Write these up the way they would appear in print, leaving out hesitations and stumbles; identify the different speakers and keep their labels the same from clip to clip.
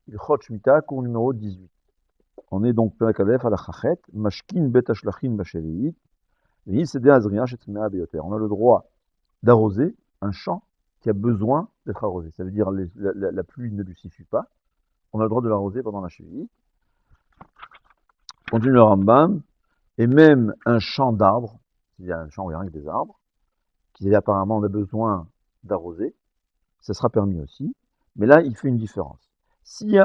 Speaker 1: Ilchot Shmita, cours numéro 18. On est donc Perek Aleph à la Chachet, Mashkin Bet Ashlachin Basheliit, V'hi Sede Azriya Shetzmea Beyoter. On a le droit d'arroser un champ qui a besoin d'être arrosé. Ça veut dire la pluie ne lui suffit pas. On a le droit de l'arroser pendant la Shevi'it. Continue le Rambam. Et même un champ d'arbres, c'est-à-dire un champ où il y a rien que des arbres, qui apparemment on a besoin d'arroser, ça sera permis aussi. Mais là, il fait une différence. S'ils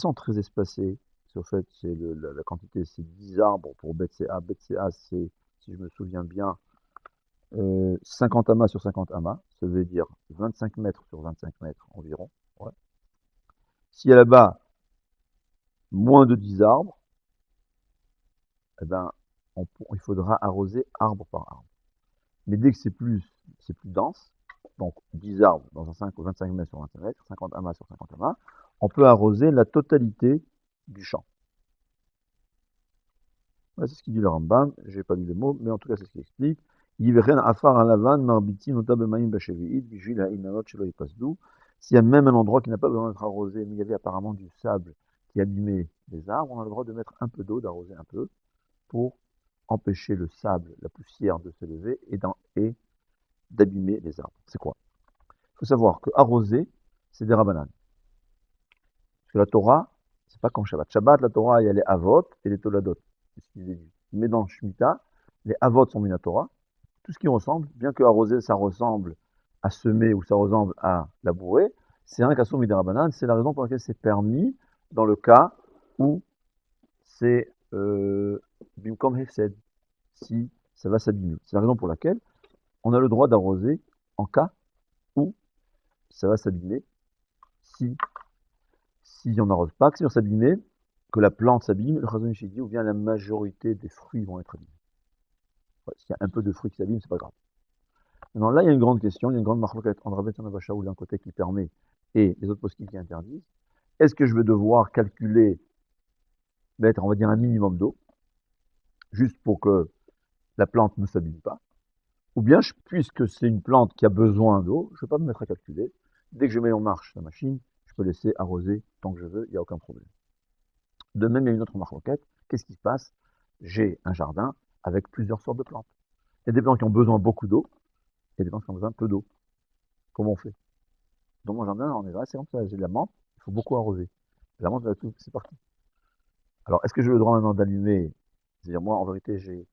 Speaker 1: sont très espacés, au fait, la quantité, c'est 10 arbres pour BCA. BCA, c'est, si je me souviens bien, 50 amas sur 50 amas. Ça veut dire 25 mètres sur 25 mètres environ. Ouais. S'il y a là-bas moins de 10 arbres, eh ben, il faudra arroser arbre par arbre. Mais dès que c'est plus dense, donc 10 arbres dans un 25 mètres sur 25 mètres, 50 amas sur 50 amas, on peut arroser la totalité du champ. Voilà, c'est ce qu'il dit le Rambam, je n'ai pas lu les mots, mais en tout cas c'est ce qu'il explique. S'il y a même un endroit qui n'a pas besoin d'être arrosé, mais il y avait apparemment du sable qui abîmait les arbres, on a le droit de mettre un peu d'eau, d'arroser un peu, pour empêcher le sable, la poussière de s'élever et d'abîmer les arbres. C'est quoi? Il faut savoir que arroser, c'est des rabbanan. Parce que la Torah, c'est pas comme Shabbat. Shabbat, la Torah, il y a les avot et les toladot. C'est ce qu'il dit. Mais dans Shemitah, les avot sont mis la Torah. Tout ce qui ressemble, bien que arroser, ça ressemble à semer ou ça ressemble à labourer, c'est un kassoum des rabbanan. C'est la raison pour laquelle c'est permis dans le cas où c'est bimkom hefsed, si ça va s'abîmer. C'est la raison pour laquelle on a le droit d'arroser en cas où ça va s'abîmer, si on n'arrose pas, que ça va s'abîmer, que la plante s'abîme, le Chazon Ish dit, ou bien la majorité des fruits vont être abîmés. Ouais, s'il y a un peu de fruits qui s'abîment, c'est pas grave. Maintenant, là, il y a une grande question, il y a une grande marloquette entre Rabbi Tzana Bashaoul d'un côté qui permet et les autres poskim qui interdisent. Est-ce que je vais devoir calculer, mettre, on va dire, un minimum d'eau, juste pour que la plante ne s'abîme pas? Ou bien, puisque c'est une plante qui a besoin d'eau, je ne vais pas me mettre à calculer. Dès que je mets en marche la machine, je peux laisser arroser tant que je veux, il n'y a aucun problème. De même, il y a une autre marloquette. Qu'est-ce qui se passe? J'ai un jardin avec plusieurs sortes de plantes. Il y a des plantes qui ont besoin beaucoup d'eau, et des plantes qui ont besoin peu d'eau. Comment on fait? Dans mon jardin, on est là, c'est comme ça, j'ai de la menthe, il faut beaucoup arroser. La menthe, c'est parti. Alors, est-ce que j'ai le droit maintenant d'allumer? C'est-à-dire, moi, en vérité, j'ai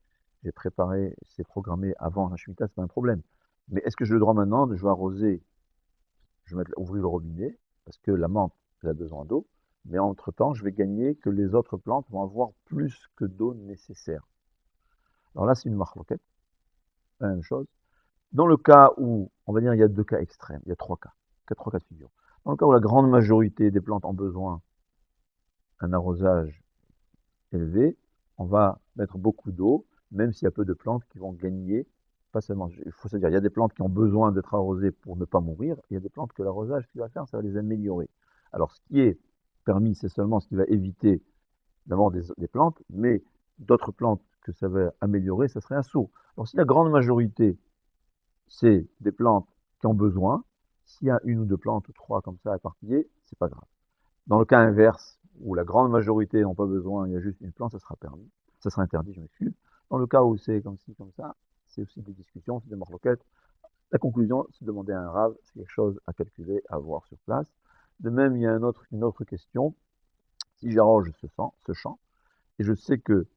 Speaker 1: préparé, c'est programmé avant la Shemitah, c'est pas un problème. Mais est-ce que j'ai le droit maintenant de jouer arroser? Je vais ouvrir le robinet, parce que la menthe, elle a besoin d'eau, mais entre-temps, je vais gagner que les autres plantes vont avoir plus que d'eau nécessaire. Alors là, c'est une marloquette, la même chose. Dans le cas où, on va dire, il y a deux cas extrêmes, il y a trois cas de figure. Dans le cas où la grande majorité des plantes ont besoin d'un arrosage élevé, on va mettre beaucoup d'eau, même s'il y a peu de plantes qui vont gagner, pas seulement, il faut se dire, il y a des plantes qui ont besoin d'être arrosées pour ne pas mourir, il y a des plantes que l'arrosage, ce qu'il va faire, ça va les améliorer. Alors, ce qui est permis, c'est seulement ce qui va éviter d'avoir des plantes, mais d'autres plantes que ça va améliorer, ça serait un sourd. Alors, si la grande majorité, c'est des plantes qui ont besoin, s'il y a une ou deux plantes ou trois comme ça éparpillées, c'est pas grave. Dans le cas inverse, où la grande majorité n'ont pas besoin, il y a juste une plante, ça sera permis. Ça sera interdit, je m'excuse. Dans le cas où c'est comme ci, comme ça, c'est aussi des discussions, c'est des marloquettes. La conclusion, c'est de demander à un rave, c'est quelque chose à calculer, à voir sur place. De même, il y a une autre question. Si j'arrose ce champ, et je sais que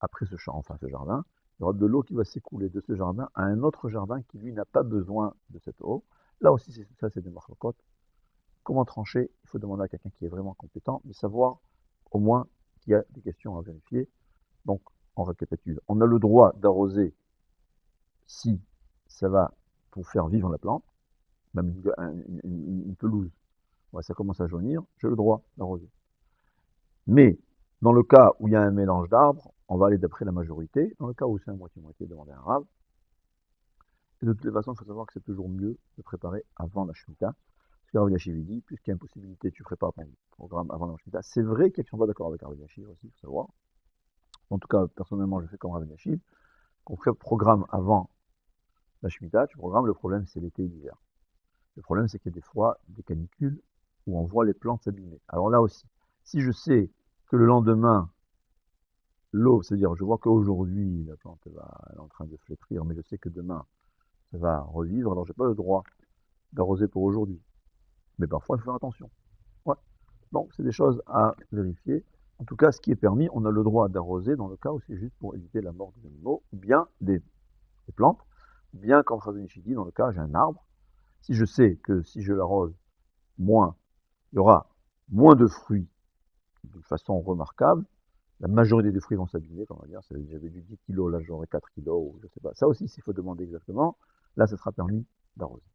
Speaker 1: après ce champ, enfin ce jardin, il y aura de l'eau qui va s'écouler de ce jardin à un autre jardin qui, lui, n'a pas besoin de cette eau. Là aussi, ça, c'est des marloquettes. Comment trancher? Il faut demander à quelqu'un qui est vraiment compétent, mais savoir au moins qu'il y a des questions à vérifier. Donc, on récapitule. On a le droit d'arroser si ça va pour faire vivre la plante, même une pelouse. Ouais, ça commence à jaunir, j'ai le droit d'arroser. Mais dans le cas où il y a un mélange d'arbres, on va aller d'après la majorité. Dans le cas où c'est un moitié-moitié, demander à un rave. Et de toutes les façons, il faut savoir que c'est toujours mieux de préparer avant la Shemitah. Parce que Rav Elyashiv dit, puisqu'il y a une possibilité, tu prépares ton programme avant la Shemitah. C'est vrai qu'il y a qui ne sont pas d'accord avec Rav Elyashiv aussi, il faut savoir. En tout cas, personnellement, je fais comme Rav Elyashiv. Qu'on fait programme avant la Shemitah, tu programmes, le problème c'est l'été et l'hiver. Le problème c'est qu'il y a des fois des canicules où on voit les plantes s'abîmer. Alors là aussi, si je sais que le lendemain, l'eau, c'est-à-dire je vois qu'aujourd'hui la plante elle est en train de flétrir, mais je sais que demain ça va revivre, alors j'ai pas le droit d'arroser pour aujourd'hui. Mais parfois il faut faire attention. Ouais. Donc c'est des choses à vérifier. En tout cas, ce qui est permis, on a le droit d'arroser dans le cas où c'est juste pour éviter la mort des animaux, ou bien des plantes, ou bien comme Khazon-Ishi dit, dans le cas j'ai un arbre. Si je sais que si je l'arrose moins, il y aura moins de fruits de façon remarquable, la majorité des fruits vont s'abîmer, on va dire. J'avais du 10 kilos, là j'aurai 4 kilos, ou je sais pas. Ça aussi, s'il faut demander exactement, là, ce sera permis d'arroser.